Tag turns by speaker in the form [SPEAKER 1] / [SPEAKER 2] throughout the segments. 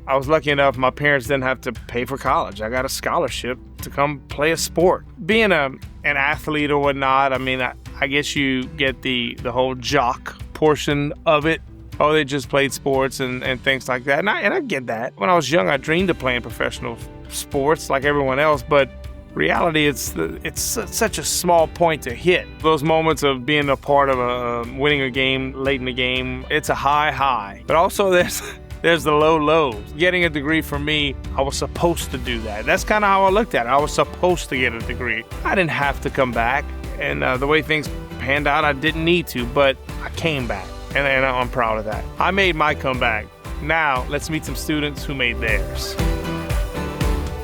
[SPEAKER 1] I was lucky enough my parents didn't have to pay for college. I got a scholarship to come play a sport. Being an athlete or whatnot, I mean, I guess you get the whole jock portion of it. Oh, they just played sports and things like that. And I get that. When I was young, I dreamed of playing professional sports like everyone else, but reality, it's such a small point to hit. Those moments of being a part of winning a game late in the game, it's a high. But also there's the lows. Getting a degree for me, I was supposed to do that. That's kind of how I looked at it. I was supposed to get a degree. I didn't have to come back. And the way things panned out, I didn't need to, but I came back. And I'm proud of that. I made my comeback. Now, let's meet some students who made theirs.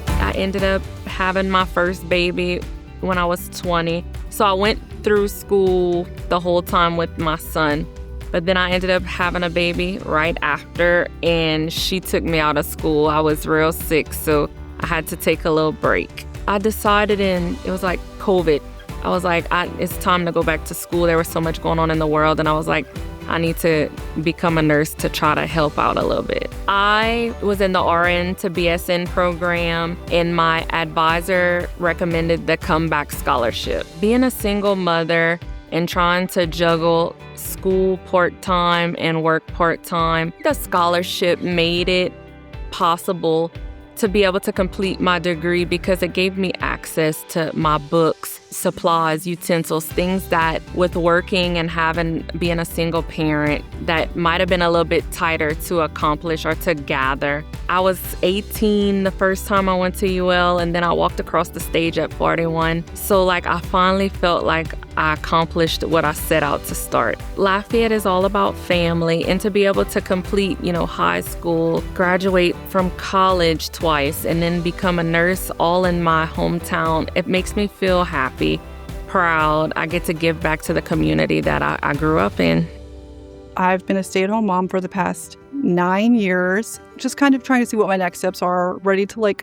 [SPEAKER 2] I ended up having my first baby when I was 20. So I went through school the whole time with my son. But then I ended up having a baby right after, and she took me out of school. I was real sick, so I had to take a little break. I decided it was like COVID. I was like, it's time to go back to school. There was so much going on in the world, and I was like, I need to become a nurse to try to help out a little bit. I was in the RN to BSN program, and my advisor recommended the comeback scholarship. Being a single mother and trying to juggle school part-time and work part-time, the scholarship made it possible to be able to complete my degree because it gave me access to my books, supplies, utensils, things that with working and being a single parent that might have been a little bit tighter to accomplish or to gather. I was 18 the first time I went to UL, and then I walked across the stage at 41. So I finally felt like I accomplished what I set out to start. Lafayette is all about family, and to be able to complete, high school, graduate from college twice, and then become a nurse all in my hometown, it makes me feel happy, proud. I get to give back to the community that I grew up in.
[SPEAKER 3] I've been a stay-at-home mom for the past 9 years, just kind of trying to see what my next steps are, ready to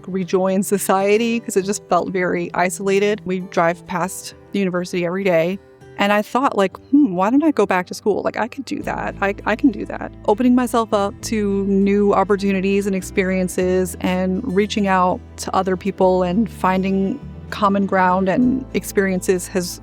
[SPEAKER 3] rejoin society, because it just felt very isolated. We drive past the university every day, and I thought why don't I go back to school? I could do that. I can do that. Opening myself up to new opportunities and experiences and reaching out to other people and finding common ground and experiences has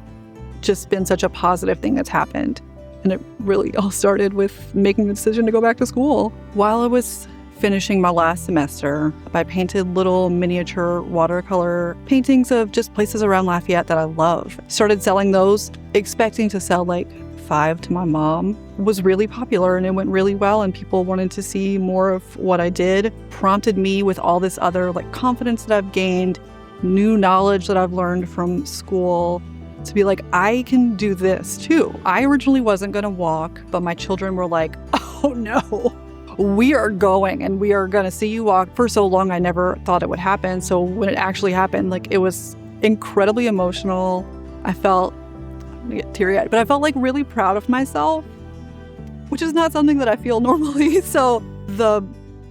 [SPEAKER 3] just been such a positive thing that's happened. And it really all started with making the decision to go back to school. While I was finishing my last semester, I painted little miniature watercolor paintings of just places around Lafayette that I love. Started selling those, expecting to sell 5 to my mom. Was really popular, and it went really well, and people wanted to see more of what I did. Prompted me with all this other confidence that I've gained, new knowledge that I've learned from school, to be I can do this too. I originally wasn't going to walk, but my children were oh no, we are going and we are going to see you walk. For so long, I never thought it would happen. So when it actually happened, it was incredibly emotional. I felt, I'm going to get teary-eyed, but I felt really proud of myself, which is not something that I feel normally. So the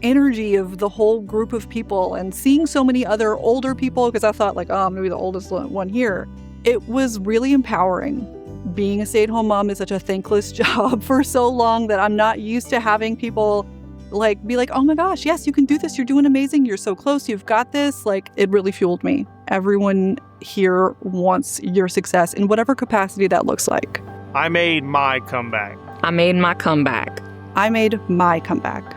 [SPEAKER 3] energy of the whole group of people and seeing so many other older people, because I thought I'm going to be the oldest one here. It was really empowering. Being a stay-at-home mom is such a thankless job for so long that I'm not used to having people be oh my gosh, yes, you can do this. You're doing amazing. You're so close. You've got this. It really fueled me. Everyone here wants your success in whatever capacity that looks like.
[SPEAKER 1] I made my comeback.
[SPEAKER 2] I made my comeback.
[SPEAKER 3] I made my comeback.